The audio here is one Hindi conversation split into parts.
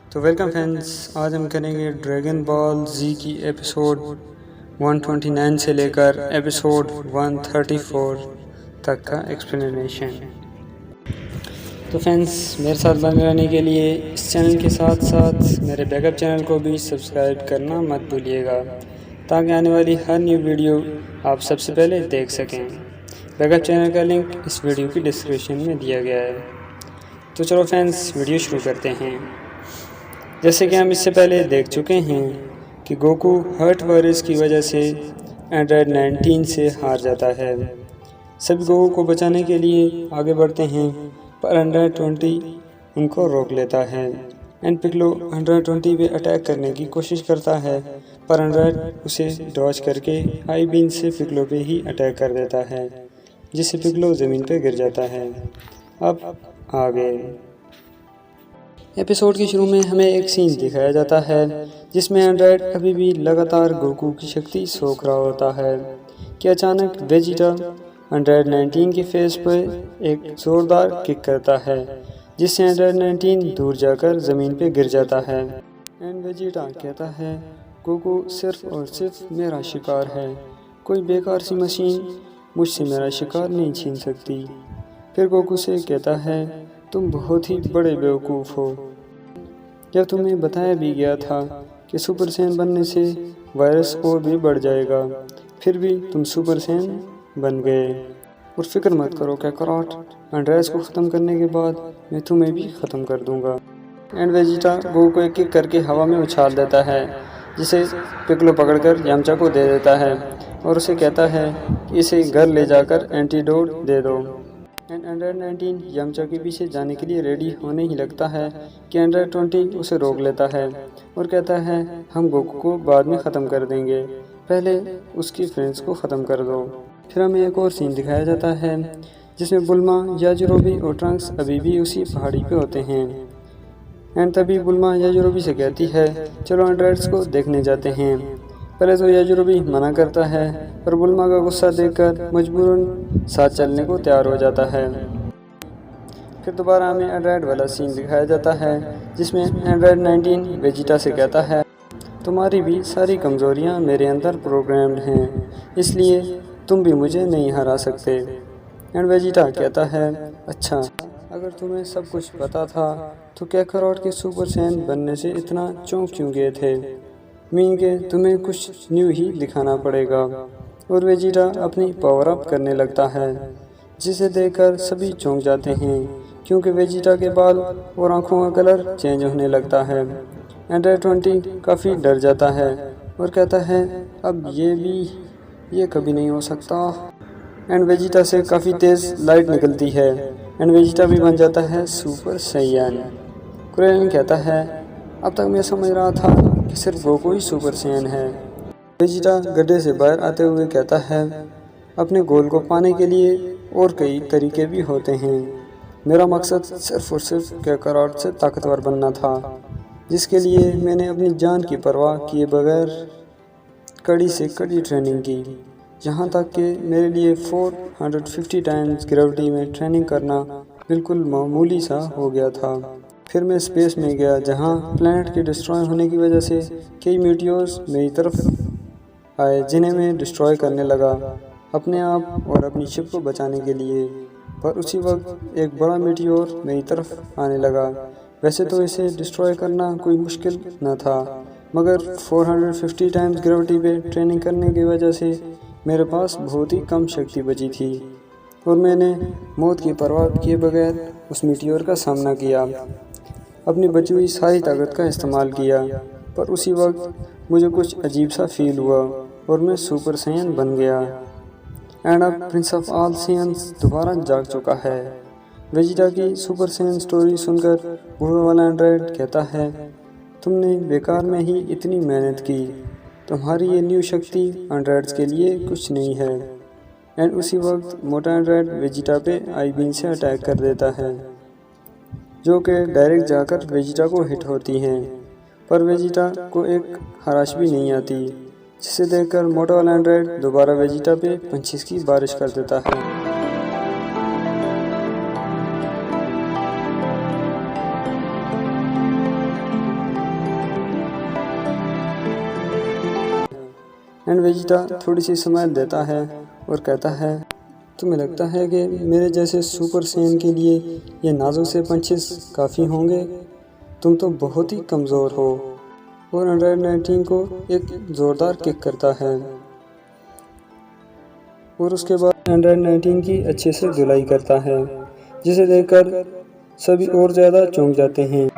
तो वेलकम फ्रेंड्स, आज हम करेंगे ड्रैगन बॉल जी की एपिसोड 129 से लेकर एपिसोड 134 तक का एक्सप्लेनेशन। तो फ्रेंड्स, मेरे साथ बने रहने के लिए इस चैनल के साथ साथ मेरे बैकअप चैनल को भी सब्सक्राइब करना मत भूलिएगा, ताकि आने वाली हर न्यू वीडियो आप सबसे पहले देख सकें। बैकअप चैनल का लिंक इस वीडियो की डिस्क्रिप्शन में दिया गया है। तो चलो फ्रेंड्स, वीडियो शुरू करते हैं। जैसे कि हम इससे पहले देख चुके हैं कि गोकू हर्ट वायरस की वजह से एंड्रॉयड 19 से हार जाता है। सभी गोकू को बचाने के लिए आगे बढ़ते हैं, पर एंड्रॉयड 20 उनको रोक लेता है। एंड पिकलो एंड्रॉयड 20 पे अटैक करने की कोशिश करता है, पर एंड्रॉयड उसे डॉज करके आई बीन से पिकलो पे ही अटैक कर देता है, जिससे पिकलो ज़मीन पे गिर जाता है। अब आगे एपिसोड के शुरू में हमें एक सीन दिखाया जाता है जिसमें एंड्रॉयड अभी भी लगातार गोकू की शक्ति सोख रहा होता है कि अचानक वेजिटा एंड्रॉयड 19 के फेस पर एक जोरदार किक करता है, जिससे एंड्रॉयड 19 दूर जाकर ज़मीन पे गिर जाता है। एंड वेजिटा कहता है गोकू सिर्फ और सिर्फ मेरा शिकार है, कोई बेकार सी मशीन मुझसे मेरा शिकार नहीं छीन सकती। फिर गोकू से कहता है तुम बहुत ही बड़े बेवकूफ़ हो। जब तुम्हें बताया भी गया था कि सुपर सैन बनने से वायरस और भी बढ़ जाएगा, फिर भी तुम सुपर सैन बन गए। और फिक्र मत करो काकारोट, एंड्रॉयड को ख़त्म करने के बाद मैं तुम्हें भी ख़त्म कर दूंगा। एंड वेजिटा गोकू को एक किक करके हवा में उछाल देता है, जिसे पिकलो पकड़कर यामचा को दे देता है और उसे कहता है कि इसे घर ले जाकर एंटीडोट दे दो। एंड्रॉयड 19 यामचा के पीछे जाने के लिए रेडी होने ही लगता है कि एंड्रॉयड 20 उसे रोक लेता है और कहता है हम गोकू को बाद में ख़त्म कर देंगे, पहले उसकी फ्रेंड्स को ख़त्म कर दो। फिर हमें एक और सीन दिखाया जाता है जिसमें बुल्मा, याजिरोबी और ट्रंक्स अभी भी उसी पहाड़ी पे होते हैं। एंड तभी बुल्मा याजिरोबी से कहती है चलो एंड्रॉयड्स को देखने जाते हैं। पहले तो याजिरोबी मना करता है, पर बुल्मा का गुस्सा देखकर मजबूरन साथ चलने को तैयार हो जाता है। फिर दोबारा हमें एंड्रॉयड वाला सीन दिखाया जाता है जिसमें एंड्रॉयड 19 वेजिटा से कहता है तुम्हारी भी सारी कमज़ोरियां मेरे अंदर प्रोग्राम्ड हैं, इसलिए तुम भी मुझे नहीं हरा सकते। एंड वेजिटा कहता है अच्छा, अगर तुम्हें सब कुछ पता था तो काकारोट के सुपर सैन बनने से इतना चौंक क्यों गए थे? मीन के तुम्हें कुछ न्यू ही दिखाना पड़ेगा। और वेजिटा अपनी पावर अप करने लगता है, जिसे देखकर सभी चौंक जाते हैं क्योंकि वेजिटा के बाल और आंखों का कलर चेंज होने लगता है। एंड्रॉयड 20 काफ़ी डर जाता है और कहता है अब ये कभी नहीं हो सकता। एंड वेजिटा से काफ़ी तेज़ लाइट निकलती है एंड वेजिटा भी बन जाता है सुपर सैयन। क्रेलिन कहता है अब तक मैं समझ रहा था कि सिर्फ गोकू ही सुपर सैयन है। वेजिटा गड्ढे से बाहर आते हुए कहता है अपने गोल को पाने के लिए और कई तरीके भी होते हैं, मेरा मकसद सिर्फ और सिर्फ काकारोट से ताकतवर बनना था, जिसके लिए मैंने अपनी जान की परवाह किए बगैर कड़ी से कड़ी ट्रेनिंग की, यहाँ तक कि मेरे लिए 450 टाइम्स ग्रेविटी में ट्रेनिंग करना बिल्कुल मामूली सा हो गया था। फिर मैं स्पेस में गया जहाँ प्लैनेट के डिस्ट्रॉय होने की वजह से कई मीटियोर्स मेरी तरफ आए, जिन्हें मैं डिस्ट्रॉय करने लगा अपने आप और अपनी शिप को बचाने के लिए। पर उसी वक्त एक बड़ा मीटियोर मेरी तरफ आने लगा। वैसे तो इसे डिस्ट्रॉय करना कोई मुश्किल न था, मगर 450 टाइम्स ग्रेविटी पे ट्रेनिंग करने की वजह से मेरे पास बहुत ही कम शक्ति बची थी और मैंने मौत की परवाह किए बगैर उस मीटियोर का सामना किया, अपनी बची हुई सारी ताकत का इस्तेमाल किया। पर उसी वक्त मुझे कुछ अजीब सा फील हुआ और मैं सुपर सैयन बन गया। एंड अब प्रिंस ऑफ ऑल सैयन्स दोबारा जाग चुका है। वेजिटा की सुपर सैयन स्टोरी सुनकर बूढ़ा वाला एंड्रॉयड कहता है तुमने बेकार में ही इतनी मेहनत की, तुम्हारी ये न्यू शक्ति एंड्रॉयड्स के लिए कुछ नहीं है। एंड उसी वक्त मोटा एंड्रॉयड वेजिटा पे आई बीन से अटैक कर देता है, जो कि डायरेक्ट जाकर वेजिटा को हिट होती हैं, पर वेजिटा को एक हराश भी नहीं आती, जिसे देखकर मोटा वाला एंड्रॉयड दोबारा वेजिटा पे पंचेस की बारिश कर देता है। एंड वेजिटा थोड़ी सी स्माइल देता है और कहता है, तुम्हें लगता है कि मेरे जैसे सुपर सैयन के लिए ये नाजुक से पंचेस काफ़ी होंगे? तुम तो बहुत ही कमज़ोर हो। और एंड्रॉयड 19 को एक ज़ोरदार किक करता है और उसके बाद एंड्रॉयड 19 की अच्छे से धुलाई करता है, जिसे देखकर सभी और ज़्यादा चौंक जाते हैं।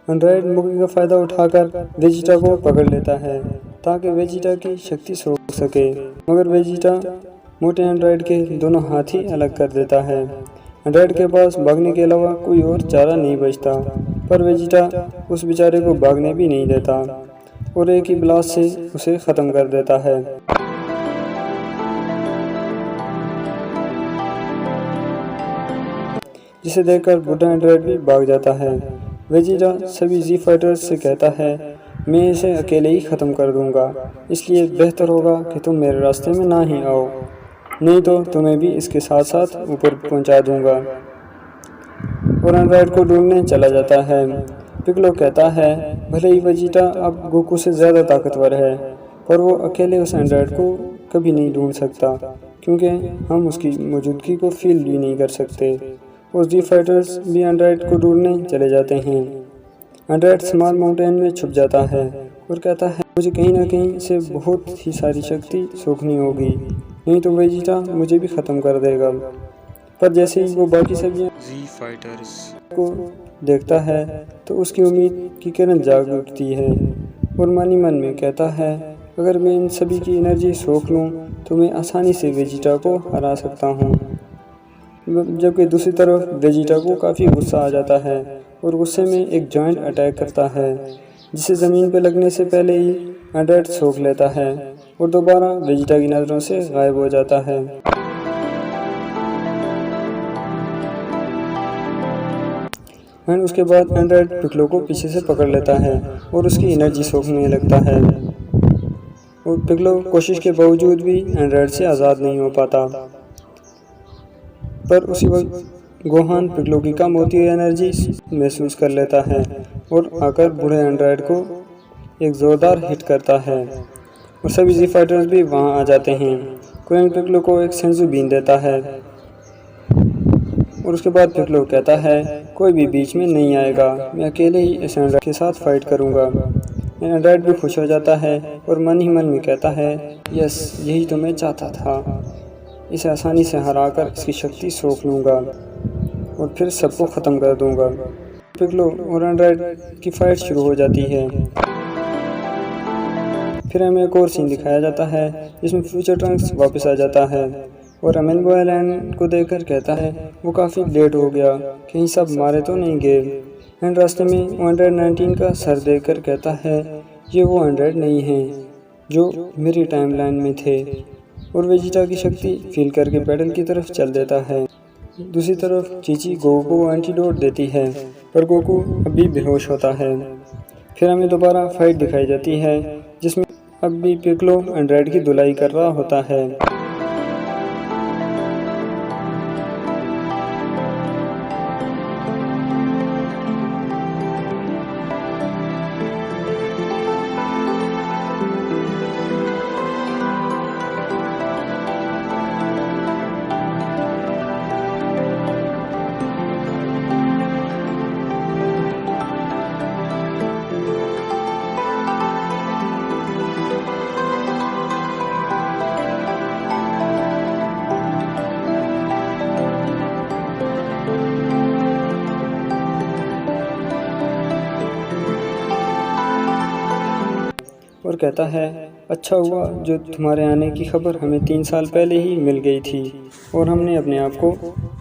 एंड्रॉयड मौके का फ़ायदा उठाकर वेजिटा को पकड़ लेता है ताकि वेजिटा की शक्ति सोख सके, मगर वेजिटा मोटे एंड्रॉयड के दोनों हाथ ही अलग कर देता है। एंड्रॉयड के पास भागने के अलावा कोई और चारा नहीं बचता, पर वेजिटा उस बेचारे को भागने भी नहीं देता और एक ही ब्लास्ट से उसे ख़त्म कर देता है। जिसे देखकर बुढ़ा एंड्रॉयड भी भाग जाता है। वेजिटा सभी जी फाइटर्स से कहता है, मैं इसे अकेले ही ख़त्म कर दूंगा, इसलिए बेहतर होगा कि तुम मेरे रास्ते में ना ही आओ, नहीं तो तुम्हें भी इसके साथ साथ ऊपर पहुंचा दूंगा। और एंड्रॉयड को ढूंढने चला जाता है। पिक्लो कहता है, भले ही वेजिटा अब गोकू से ज़्यादा ताकतवर है, पर वो अकेले उस एंड्रॉयड को कभी नहीं ढूंढ सकता, क्योंकि हम उसकी मौजूदगी को फील भी नहीं कर सकते। और जी फाइटर्स भी एंड्रॉयड को ढूंढने चले जाते हैं। एंड्रॉयड स्मॉल माउंटेन में छुप जाता है और कहता है, मुझे कहीं ना कहीं से बहुत ही सारी शक्ति सोखनी होगी, नहीं तो वेजिटा मुझे भी ख़त्म कर देगा। पर जैसे ही वो बाकी सभी जी फाइटर्स को देखता है तो उसकी उम्मीद की किरण जाग उठती है और मन ही मन में कहता है, अगर मैं इन सभी की एनर्जी सोख लूँ तो मैं आसानी से वेजिटा को हरा सकता हूँ। जबकि दूसरी तरफ वेजिटा को काफ़ी गुस्सा आ जाता है और गुस्से में एक जॉइंट अटैक करता है, जिसे ज़मीन पर लगने से पहले ही एंड्रॉयड सोख लेता है और दोबारा वेजिटा की नज़रों से गायब हो जाता है। एंड उसके बाद एंड्रॉयड पिक्लो को पीछे से पकड़ लेता है और उसकी एनर्जी सोखने लगता है और पिक्लो कोशिश के बावजूद भी एंड्रॉयड से आज़ाद नहीं हो पाता। पर उसी वक्त गोहान पिक्लो की कम होती हुई एनर्जी महसूस कर लेता है और आकर बूढ़े एंड्रॉयड को एक ज़ोरदार हिट करता है और सभी जी फाइटर्स भी वहां आ जाते हैं। कुरंग पिक्लो को एक सेंसू बीन देता है और उसके बाद पिक्लो कहता है, कोई भी बीच में नहीं आएगा, मैं अकेले ही इस एंड्रॉयड के साथ फाइट करूंगा। एंड्रॉयड भी खुश हो जाता है और मन ही मन में कहता है, यस, यही तो मैं चाहता था, इसे आसानी से हराकर इसकी शक्ति सोख लूँगा और फिर सबको ख़त्म कर दूँगा। पिक्लो और एंड्रॉयड की फाइट शुरू हो जाती है। फिर हमें एक और सीन दिखाया जाता है जिसमें फ्यूचर ट्रंक्स वापस आ जाता है और अमेनबो आइलैंड को देखकर कहता है, वो काफ़ी लेट हो गया, कहीं सब मारे तो नहीं गए। एंड रास्ते में वो एंड्रॉयड 19 का सर देखकर कहता है, ये वो एंड्रॉयड नहीं है जो मेरी टाइमलाइन में थे, और वेजिटा की शक्ति फील करके बैटल की तरफ चल देता है। दूसरी तरफ चीची गोकू को एंटीडोट देती है, पर गोकू अभी बेहोश होता है। फिर हमें दोबारा फाइट दिखाई जाती है जिसमें अब भी पिक्लो एंड्रॉयड की धुलाई कर रहा होता है। और कहता है, अच्छा हुआ जो तुम्हारे आने की खबर हमें 3 साल पहले ही मिल गई थी और हमने अपने आप को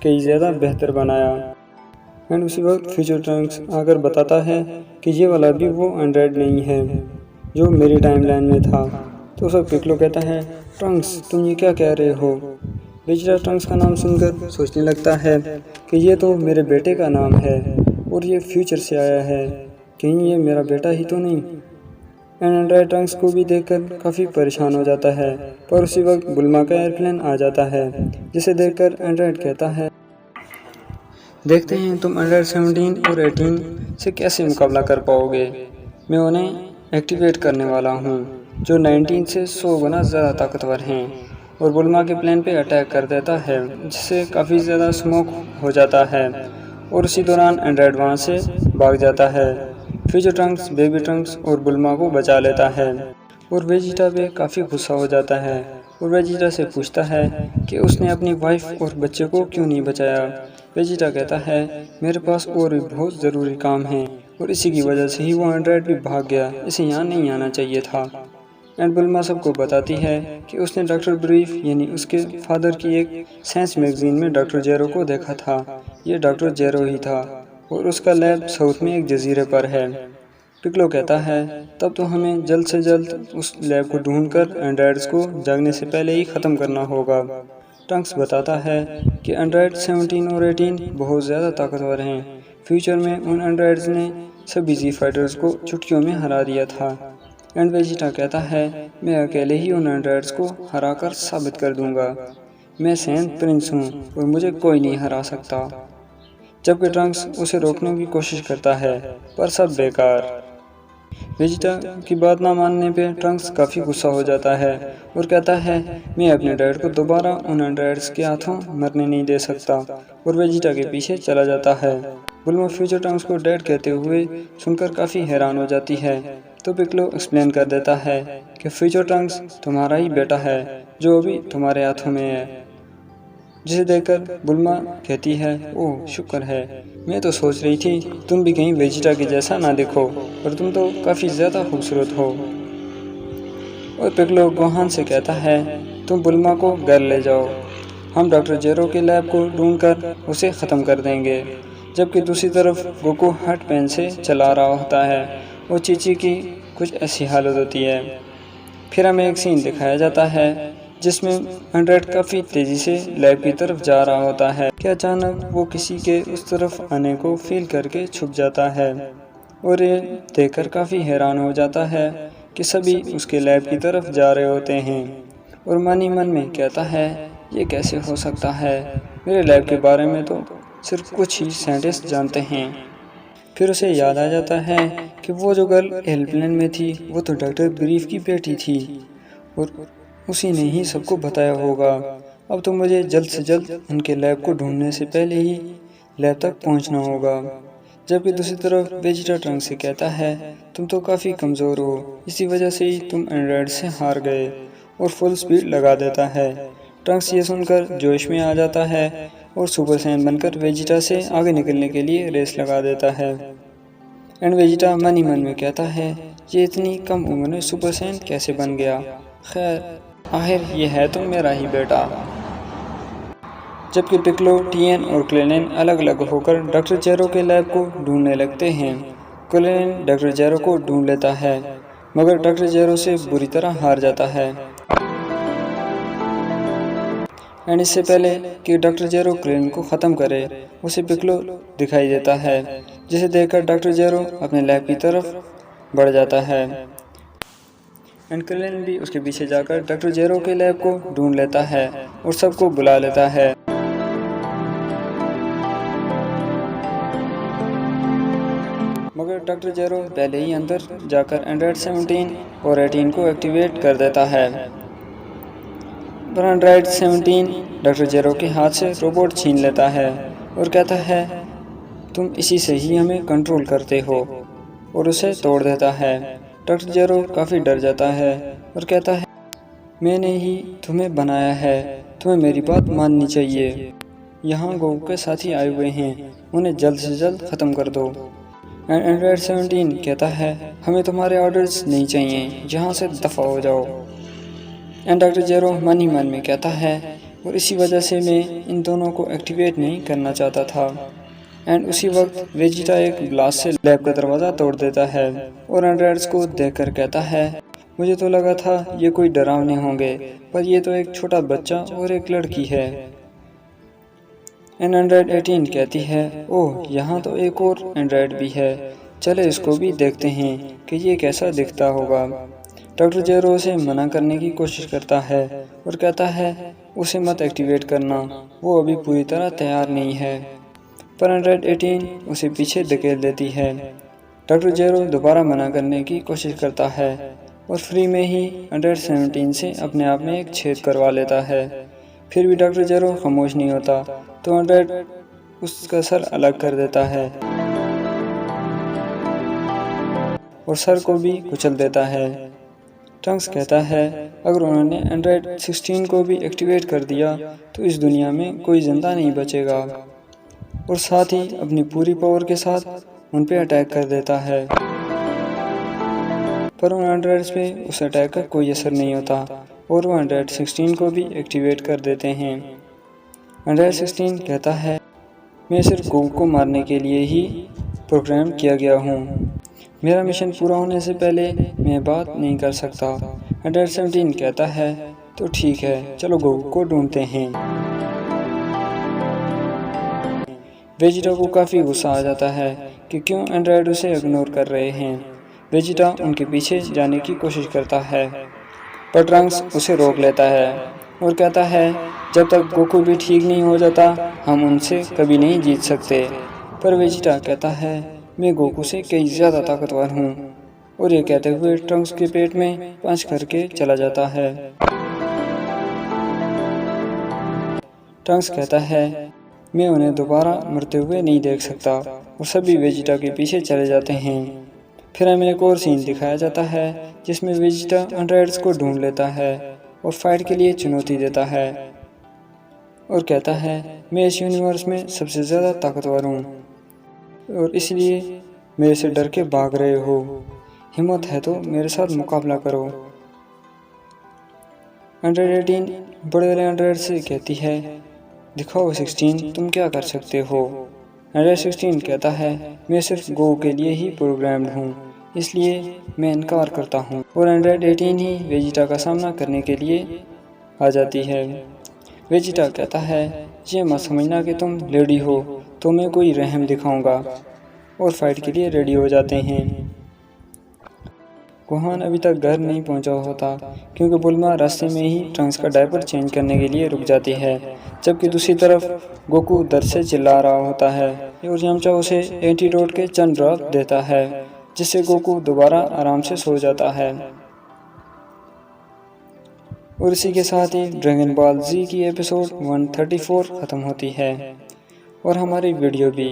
कई ज़्यादा बेहतर बनाया। एंड उसी वक्त फ्यूचर ट्रंक्स आकर बताता है कि ये वाला भी वो एंड्रॉयड नहीं है जो मेरी टाइमलाइन में था। तो सब पिक्लो कहता है, ट्रंक्स तुम ये क्या कह रहे हो? वेजिटा ट्रंक्स का नाम सुनकर सोचने लगता है कि ये तो मेरे बेटे का नाम है और ये फ्यूचर से आया है, कहीं ये मेरा बेटा ही तो नहीं। एंड्रॉयड ट्रंक्स को भी देखकर काफ़ी परेशान हो जाता है, पर उसी वक्त बुल्मा का एयरप्लेन आ जाता है, जिसे देखकर एंड्रॉयड कहता है, देखते हैं तुम एंड्रॉयड 17 और 18 से कैसे मुकाबला कर पाओगे। मैं उन्हें एक्टिवेट करने वाला हूँ, जो 19 से 100 गुना ज़्यादा ताकतवर हैं, और बुल्मा के प्लेन पे अटैक कर देता है, जिससे काफ़ी ज़्यादा स्मोक हो जाता है, और उसी दौरान एंड्रॉयड वहाँ से भाग जाता है। फ्यूचर ट्रंक्स बेबी ट्रंक्स और बुल्मा को बचा लेता है, और वेजिटा पे काफ़ी गुस्सा हो जाता है, और वेजिटा से पूछता है कि उसने अपनी वाइफ और बच्चे को क्यों नहीं बचाया। वेजिटा कहता है, मेरे पास और भी बहुत ज़रूरी काम है, और इसी की वजह से ही वो एंड्रॉयड भी भाग गया, इसे यहाँ नहीं आना चाहिए था। एंड बुल्मा सबको बताती है कि उसने डॉक्टर ब्रीफ यानी उसके फादर की एक साइंस मैगजीन में डॉक्टर जेरो को देखा था। ये डॉक्टर जेरो ही था, और उसका लैब साउथ में एक जजीरे पर है। पिक्लो कहता है, तब तो हमें जल्द से जल्द उस लैब को ढूंढकर एंड्रॉयड्स को जागने से पहले ही ख़त्म करना होगा। ट्रंक्स बताता है कि एंड्रॉयड 17 और 18 बहुत ज़्यादा ताकतवर हैं। फ्यूचर में उन एंड्रॉयड्स ने सभी जी फाइटर्स को चुटकियों में हरा दिया था। एंड वेजिटा कहता है, मैं अकेले ही उन एंड्रॉयड्स को हराकर साबित कर दूंगा। मैं सैंड प्रिंस हूँ और मुझे कोई नहीं हरा सकता। जबकि ट्रंक्स उसे रोकने की कोशिश करता है, पर सब बेकार। वेजिटा की बात ना मानने पे ट्रंक्स काफ़ी गुस्सा हो जाता है और कहता है, मैं अपने डैड को दोबारा उन एंड्रॉयड्स के हाथों मरने नहीं दे सकता, और वेजिटा के पीछे चला जाता है। बुल्मा फ्यूचर ट्रंक्स को डैड कहते हुए सुनकर काफ़ी हैरान हो जाती है, तो पिक्लो एक्सप्लेन कर देता है कि फ्यूचर ट्रंक्स तुम्हारा ही बेटा है, जो अभी तुम्हारे हाथों में है। जिसे देखकर बुल्मा कहती है, ओह शुक्र है, मैं तो सोच रही थी तुम भी कहीं वेजिटा के जैसा ना देखो, और तुम तो काफ़ी ज़्यादा खूबसूरत हो। और पिक्लो गोहान से कहता है, तुम बुल्मा को घर ले जाओ, हम डॉक्टर जेरो के लैब को ढूंढकर उसे ख़त्म कर देंगे। जबकि दूसरी तरफ गोकू हार्ट पेन से चला रहा होता है, और चीची की कुछ ऐसी हालत होती है। फिर हमें एक सीन दिखाया जाता है जिसमें एंड्रॉयड काफ़ी तेज़ी से लैब की तरफ जा रहा होता है कि अचानक वो किसी के उस तरफ आने को फील करके छुप जाता है, और ये देखकर काफ़ी हैरान हो जाता है कि सभी उसके लैब की तरफ जा रहे होते हैं, और मन ही मन में कहता है, ये कैसे हो सकता है, मेरे लैब के बारे में तो सिर्फ कुछ ही साइंटिस्ट जानते हैं। फिर उसे याद आ जाता है कि वो जो गर्ल एयरप्लेन में थी वो तो डॉक्टर ब्रीफ की बेटी थी, और उसी ने ही सबको बताया होगा। अब तो मुझे जल्द से जल्द उनके लैब को ढूंढने से पहले ही लैब तक पहुंचना होगा। जबकि दूसरी तरफ वेजिटा ट्रंक से कहता है, तुम तो काफ़ी कमज़ोर हो, इसी वजह से ही तुम एंड्रॉयड से हार गए, और फुल स्पीड लगा देता है। ट्रंक्स ये सुनकर जोश में आ जाता है और सुपर सैयन बनकर वेजिटा से आगे निकलने के लिए रेस लगा देता है। एंड वेजिटा मन ही मन में कहता है, ये इतनी कम उम्र में सुपर सैयन कैसे बन गया। खैर, आखिर ये है तो मेरा ही बेटा। जबकि पिक्लो, टीएन और क्लेनेन अलग अलग होकर डॉक्टर जेरो के लैब को ढूंढने लगते हैं। क्लेनेन डॉक्टर जेरो को ढूंढ लेता है, मगर डॉक्टर जेरो से बुरी तरह हार जाता है। एंड इससे पहले कि डॉक्टर जेरो क्लेनेन को ख़त्म करे, उसे पिक्लो दिखाई देता है, जिसे देखकर डॉक्टर जेरो अपने लैब की तरफ बढ़ जाता है। एंड क्लेनेन भी उसके पीछे जाकर डॉक्टर जेरो के लैब को ढूंढ लेता है और सबको बुला लेता है। मगर डॉक्टर जेरो पहले ही अंदर जाकर एंड्रॉयड 17 और 18 को एक्टिवेट कर देता है। पर एंड्रॉयड 17 डॉक्टर जेरो के हाथ से रोबोट छीन लेता है और कहता है, तुम इसी से ही हमें कंट्रोल करते हो, और उसे तोड़ देता है। डॉक्टर जेरो काफ़ी डर जाता है और कहता है, मैंने ही तुम्हें बनाया है, तुम्हें मेरी बात माननी चाहिए। यहाँ गोकू के साथी आए हुए हैं, उन्हें जल्द से जल्द ख़त्म कर दो। एंड्रॉयड 17 कहता है, हमें तुम्हारे ऑर्डर्स नहीं चाहिए, यहाँ से दफ़ा हो जाओ। एंड डॉक्टर जेरो मन ही मन में कहता है, और इसी वजह से मैं इन दोनों को एक्टिवेट नहीं करना चाहता था। एंड उसी वक्त वेजिटा एक ब्लास्ट से लैब का दरवाज़ा तोड़ देता है और एंड्रॉयड्स को देखकर कहता है, मुझे तो लगा था ये कोई डरावने होंगे, पर ये तो एक छोटा बच्चा और एक लड़की है। एंड एंड्रॉयड 18 कहती है, ओह यहाँ तो एक और एंड्रॉयड भी है, चले इसको भी देखते हैं कि ये कैसा दिखता होगा। डॉक्टर जेरो उसे मना करने की कोशिश करता है और कहता है उसे मत एक्टिवेट करना, वो अभी पूरी तरह तैयार नहीं है। पर एंड्रॉयड 18 उसे पीछे धकेल देती है। डॉक्टर जेरो दोबारा मना करने की कोशिश करता है और फ्री में ही एंड्रॉयड 17 से अपने आप में एक छेद करवा लेता है। फिर भी डॉक्टर जेरो खामोश नहीं होता तो एंड्रॉयड उसका सर अलग कर देता है और सर को भी कुचल देता है। ट्रंक्स कहता है अगर उन्होंने एंड्रॉयड 16 को भी एक्टिवेट कर दिया तो इस दुनिया में कोई जिंदा नहीं बचेगा, और साथ ही अपनी पूरी पावर के साथ उन पे अटैक कर देता है। पर उन एंड्रॉयड्स पे उस अटैक का कोई असर नहीं होता और वो एंड्रॉयड 16 को भी एक्टिवेट कर देते हैं। एंड्रॉयड 16 कहता है मैं सिर्फ गोकू को मारने के लिए ही प्रोग्राम किया गया हूँ, मेरा मिशन पूरा होने से पहले मैं बात नहीं कर सकता। एंड्रॉयड 17 कहता है तो ठीक है, चलो गोकू को ढूंढते हैं। वेजिटा को काफ़ी गुस्सा आ जाता है कि क्यों एंड्रॉयड उसे इग्नोर कर रहे हैं। वेजिटा उनके पीछे जाने की कोशिश करता है पर ट्रंक्स उसे रोक लेता है और कहता है जब तक गोकू भी ठीक नहीं हो जाता हम उनसे कभी नहीं जीत सकते। पर वेजिटा कहता है मैं गोकू से कई ज़्यादा ताकतवर हूँ, और ये कहते हुए ट्रंक्स के पेट में पंच करके चला जाता है। ट्रंक्स कहता है मैं उन्हें दोबारा मरते हुए नहीं देख सकता, और सभी वेजिटा के पीछे चले जाते हैं। फिर हमें एक और सीन दिखाया जाता है जिसमें वेजिटा एंड्रॉयड्स को ढूंढ लेता है और फाइट के लिए चुनौती देता है और कहता है मैं इस यूनिवर्स में सबसे ज़्यादा ताकतवर हूँ और इसलिए मेरे से डर के भाग रहे हो, हिम्मत है तो मेरे साथ मुकाबला करो। एंड्रॉयड 18 बड़े वाले एंड्रॉयड से कहती है दिखाओ 16 तुम क्या कर सकते हो। एंड्रॉयड 16 कहता है मैं सिर्फ गो के लिए ही प्रोग्राम्ड हूँ, इसलिए मैं इनकार करता हूँ, और एंड्रॉयड 18 ही वेजिटा का सामना करने के लिए आ जाती है। वेजिटा कहता है ये मत समझना कि तुम लेडी हो तो मैं कोई रहम दिखाऊंगा, और फाइट के लिए रेडी हो जाते हैं। गोहान अभी तक घर नहीं पहुंचा होता क्योंकि बुल्मा रास्ते में ही ट्रंक्स का डायपर चेंज करने के लिए रुक जाती है, जबकि दूसरी तरफ गोकू दर्द से चिल्ला रहा होता है और यामचा उसे एंटीडोट के चंद ड्रॉप देता है जिससे गोकू दोबारा आराम से सो जाता है। और इसी के साथ ही ड्रैगन बॉल जी की एपिसोड 134 ख़त्म होती है और हमारी वीडियो भी।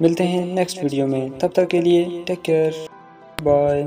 मिलते हैं नेक्स्ट वीडियो में, तब तक के लिए टेक केयर, बाय।